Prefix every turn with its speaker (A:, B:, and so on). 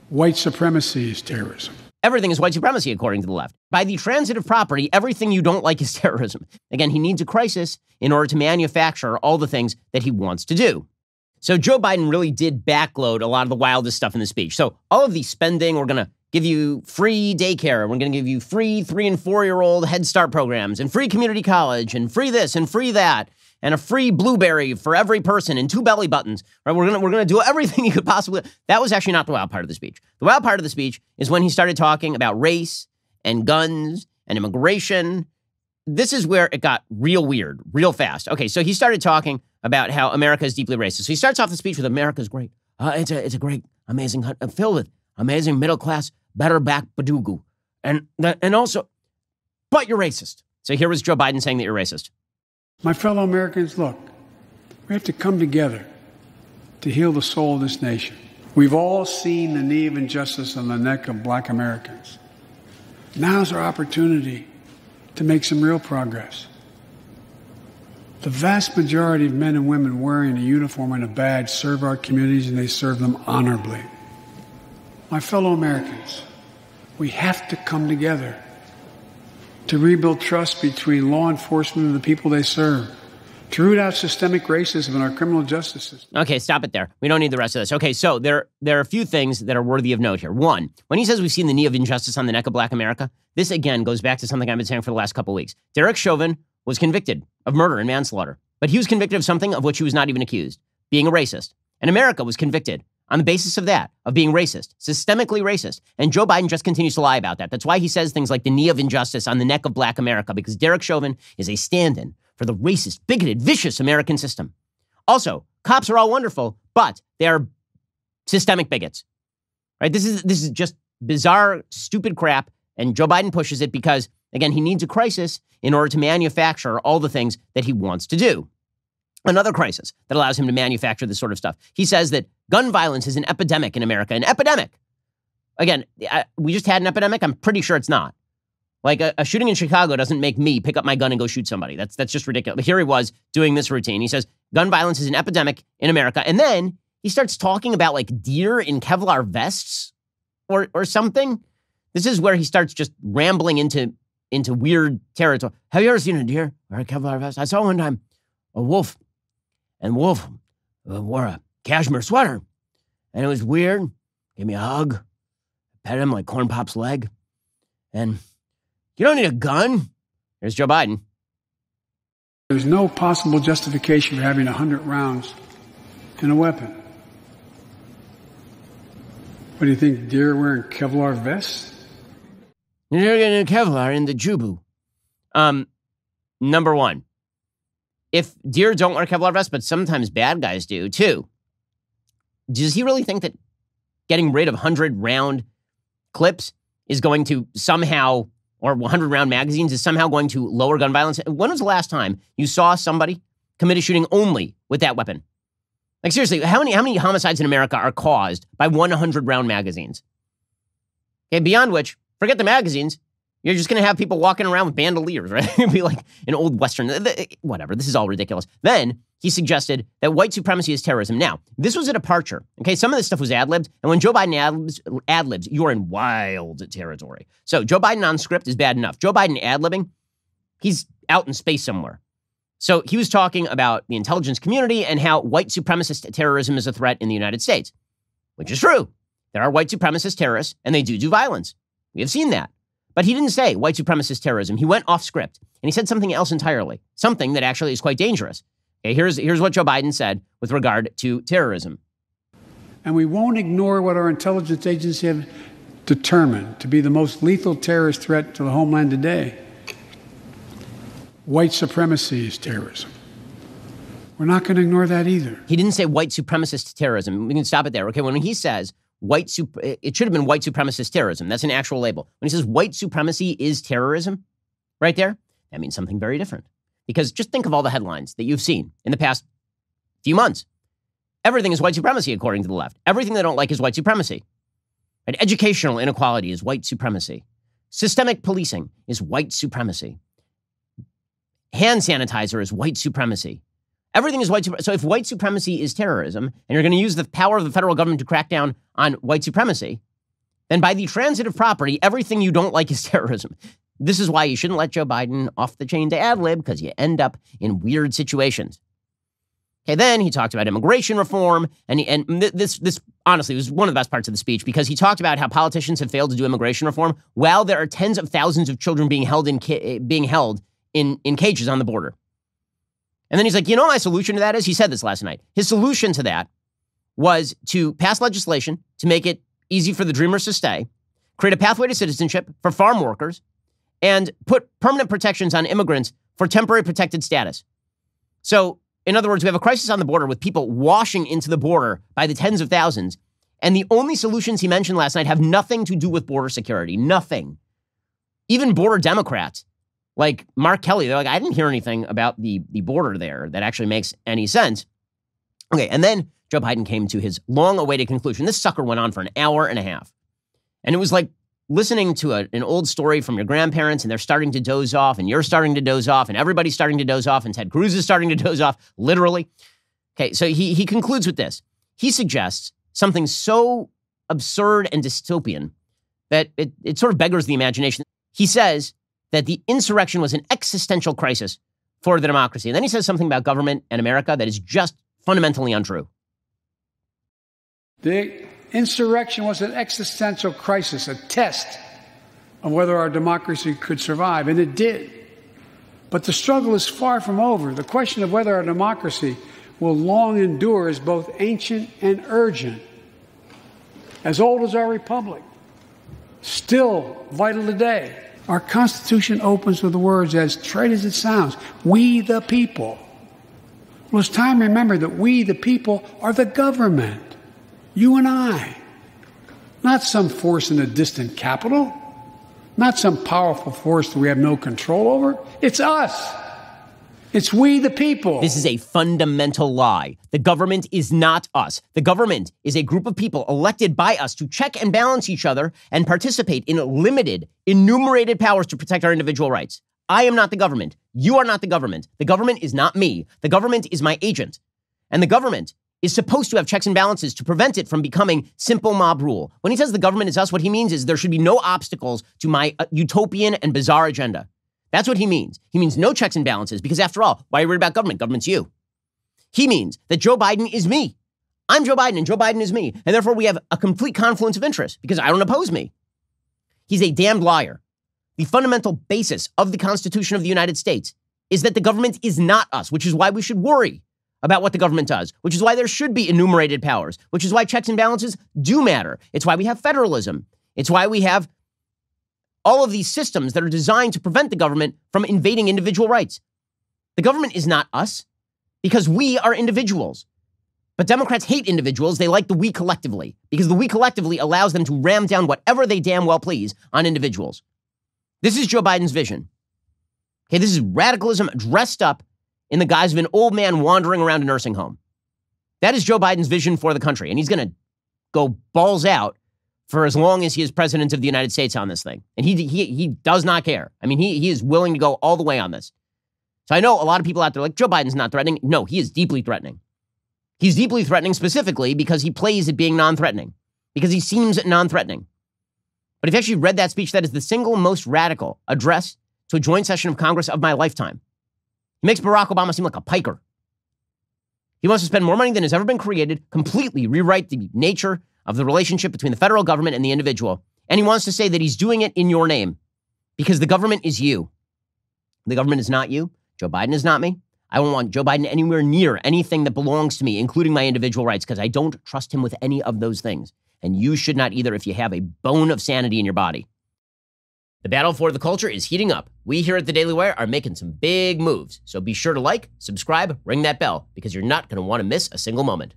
A: White supremacy is terrorism.
B: Everything is white supremacy, according to the left. By the transitive property, everything you don't like is terrorism. Again, he needs a crisis in order to manufacture all the things that he wants to do. So Joe Biden really did backload a lot of the wildest stuff in the speech. So all of the spending, we're going to give you free daycare. We're going to give you free 3- and 4-year-old Head Start programs and free community college and free this and free that and a free blueberry for every person and 2 belly buttons. Right? We're going to do everything you could possibly. That was actually not the wild part of the speech. The wild part of the speech is when he started talking about race and guns and immigration. This is where it got real weird, real fast. Okay, so he started talking about how America is deeply racist. So he starts off the speech with America's great. It's a great, amazing, filled with amazing middle class, better back badugu. And also, but you're racist. So here was Joe Biden saying that you're racist.
A: My fellow Americans, look, we have to come together to heal the soul of this nation. We've all seen the knee of injustice on the neck of black Americans. Now's our opportunity to make some real progress. The vast majority of men and women wearing a uniform and a badge serve our communities, and they serve them honorably. My fellow Americans, we have to come together to rebuild trust between law enforcement and the people they serve, to root out systemic racism in our criminal justice system.
B: Okay, stop it there. We don't need the rest of this. Okay, so there are a few things that are worthy of note here. One, when he says we've seen the knee of injustice on the neck of black America, this again goes back to something I've been saying for the last couple of weeks. Derek Chauvin was convicted of murder and manslaughter, but he was convicted of something of which he was not even accused, being a racist. And America was convicted on the basis of that, of being racist, systemically racist. And Joe Biden just continues to lie about that. That's why he says things like the knee of injustice on the neck of black America, because Derek Chauvin is a stand-in for the racist, bigoted, vicious American system. Also, cops are all wonderful, but they are systemic bigots. Right? This is just bizarre, stupid crap, and Joe Biden pushes it because, again, he needs a crisis in order to manufacture all the things that he wants to do. Another crisis that allows him to manufacture this sort of stuff. He says that gun violence is an epidemic in America. An epidemic. Again, we just had an epidemic. I'm pretty sure it's not. Like a shooting in Chicago doesn't make me pick up my gun and go shoot somebody. That's just ridiculous. But here he was doing this routine. He says gun violence is an epidemic in America. And then he starts talking about like deer in Kevlar vests or something. This is where he starts just rambling into weird territory. Have you ever seen a deer or a Kevlar vest? I saw one time a wolf. And Wolf wore a cashmere sweater. And it was weird. Gave me a hug. Pet him like Corn Pop's leg. And you don't need a gun. There's Joe Biden.
A: There's no possible justification for having 100 rounds in a weapon. What do you think, deer wearing Kevlar vests?
B: You're getting Kevlar in the Jubu. Number one. If deer don't wear Kevlar vests, but sometimes bad guys do too, does he really think that getting rid of 100-round clips is going to somehow, or 100-round magazines is somehow going to lower gun violence? When was the last time you saw somebody commit a shooting only with that weapon? Like seriously, how many homicides in America are caused by 100-round magazines? Okay, beyond which, forget the magazines. You're just going to have people walking around with bandoliers, right? It'd be like an old Western, whatever. This is all ridiculous. Then he suggested that white supremacy is terrorism. Now, this was a departure. Okay, some of this stuff was ad-libbed. And when Joe Biden ad-libs, you're in wild territory. So Joe Biden on script is bad enough. Joe Biden ad-libbing, he's out in space somewhere. So he was talking about the intelligence community and how white supremacist terrorism is a threat in the United States, which is true. There are white supremacist terrorists, and they do violence. We have seen that. But he didn't say white supremacist terrorism. He went off script, and he said something else entirely, something that actually is quite dangerous. Okay, here's what Joe Biden said with regard to terrorism.
A: And we won't ignore what our intelligence agencies have determined to be the most lethal terrorist threat to the homeland today. White supremacy is terrorism. We're not going to ignore that either.
B: He didn't say white supremacist terrorism. We can stop it there. Okay, when he says it should have been white supremacist terrorism. That's an actual label. When he says white supremacy is terrorism, right there, that means something very different. Because just think of all the headlines that you've seen in the past few months. Everything is white supremacy, according to the left. Everything they don't like is white supremacy. Right? Educational inequality is white supremacy. Systemic policing is white supremacy. Hand sanitizer is white supremacy. Everything is white supremacy. So if white supremacy is terrorism, and you're going to use the power of the federal government to crack down on white supremacy, then by the transitive property, everything you don't like is terrorism. This is why you shouldn't let Joe Biden off the chain to ad lib, because you end up in weird situations. Okay, then he talked about immigration reform, and this honestly was one of the best parts of the speech, because he talked about how politicians have failed to do immigration reform while there are tens of thousands of children being held in cages on the border. And then he's like, you know, my solution to that is, he said this last night, his solution to that was to pass legislation to make it easy for the dreamers to stay, create a pathway to citizenship for farm workers, and put permanent protections on immigrants for temporary protected status. So, in other words, we have a crisis on the border with people washing into the border by the tens of thousands. And the only solutions he mentioned last night have nothing to do with border security. Nothing. Even border Democrats, like Mark Kelly, they're like, I didn't hear anything about the border there that actually makes any sense. Okay, and then Joe Biden came to his long-awaited conclusion. This sucker went on for an hour and a half. And it was like listening to an old story from your grandparents, and they're starting to doze off, and you're starting to doze off, and everybody's starting to doze off, and Ted Cruz is starting to doze off, literally. Okay, so he concludes with this. He suggests something so absurd and dystopian that it sort of beggars the imagination. He says that the insurrection was an existential crisis for the democracy. And then he says something about government and America that is just fundamentally untrue.
A: The insurrection was an existential crisis, a test of whether our democracy could survive, and it did. But the struggle is far from over. The question of whether our democracy will long endure is both ancient and urgent. As old as our republic, still vital today. Our Constitution opens with the words, as trite as it sounds, we the people. Well, it's time to remember that we the people are the government. You and I. Not some force in a distant capital. Not some powerful force that we have no control over. It's us. It's we the people.
B: This is a fundamental lie. The government is not us. The government is a group of people elected by us to check and balance each other and participate in limited, enumerated powers to protect our individual rights. I am not the government. You are not the government. The government is not me. The government is my agent. And the government is supposed to have checks and balances to prevent it from becoming simple mob rule. When he says the government is us, what he means is there should be no obstacles to my utopian and bizarre agenda. That's what he means. He means no checks and balances because, after all, why are you worried about government? Government's you. He means that Joe Biden is me. I'm Joe Biden and Joe Biden is me. And therefore we have a complete confluence of interest because I don't oppose me. He's a damned liar. The fundamental basis of the Constitution of the United States is that the government is not us, which is why we should worry about what the government does, which is why there should be enumerated powers, which is why checks and balances do matter. It's why we have federalism. It's why we have all of these systems that are designed to prevent the government from invading individual rights. The government is not us because we are individuals. But Democrats hate individuals. They like the we collectively because the we collectively allows them to ram down whatever they damn well please on individuals. This is Joe Biden's vision. Okay, this is radicalism dressed up in the guise of an old man wandering around a nursing home. That is Joe Biden's vision for the country. And he's going to go balls out for as long as he is president of the United States on this thing. And he does not care. I mean, he is willing to go all the way on this. So I know a lot of people out there like, Joe Biden's not threatening. No, he is deeply threatening. He's deeply threatening specifically because he plays at being non-threatening, because he seems non-threatening. But if you actually read that speech, that is the single most radical address to a joint session of Congress of my lifetime. He makes Barack Obama seem like a piker. He wants to spend more money than has ever been created, completely rewrite the nature of the relationship between the federal government and the individual. And he wants to say that he's doing it in your name because the government is you. The government is not you. Joe Biden is not me. I don't want Joe Biden anywhere near anything that belongs to me, including my individual rights, because I don't trust him with any of those things. And you should not either if you have a bone of sanity in your body. The battle for the culture is heating up. We here at the Daily Wire are making some big moves. So be sure to like, subscribe, ring that bell, because you're not going to want to miss a single moment.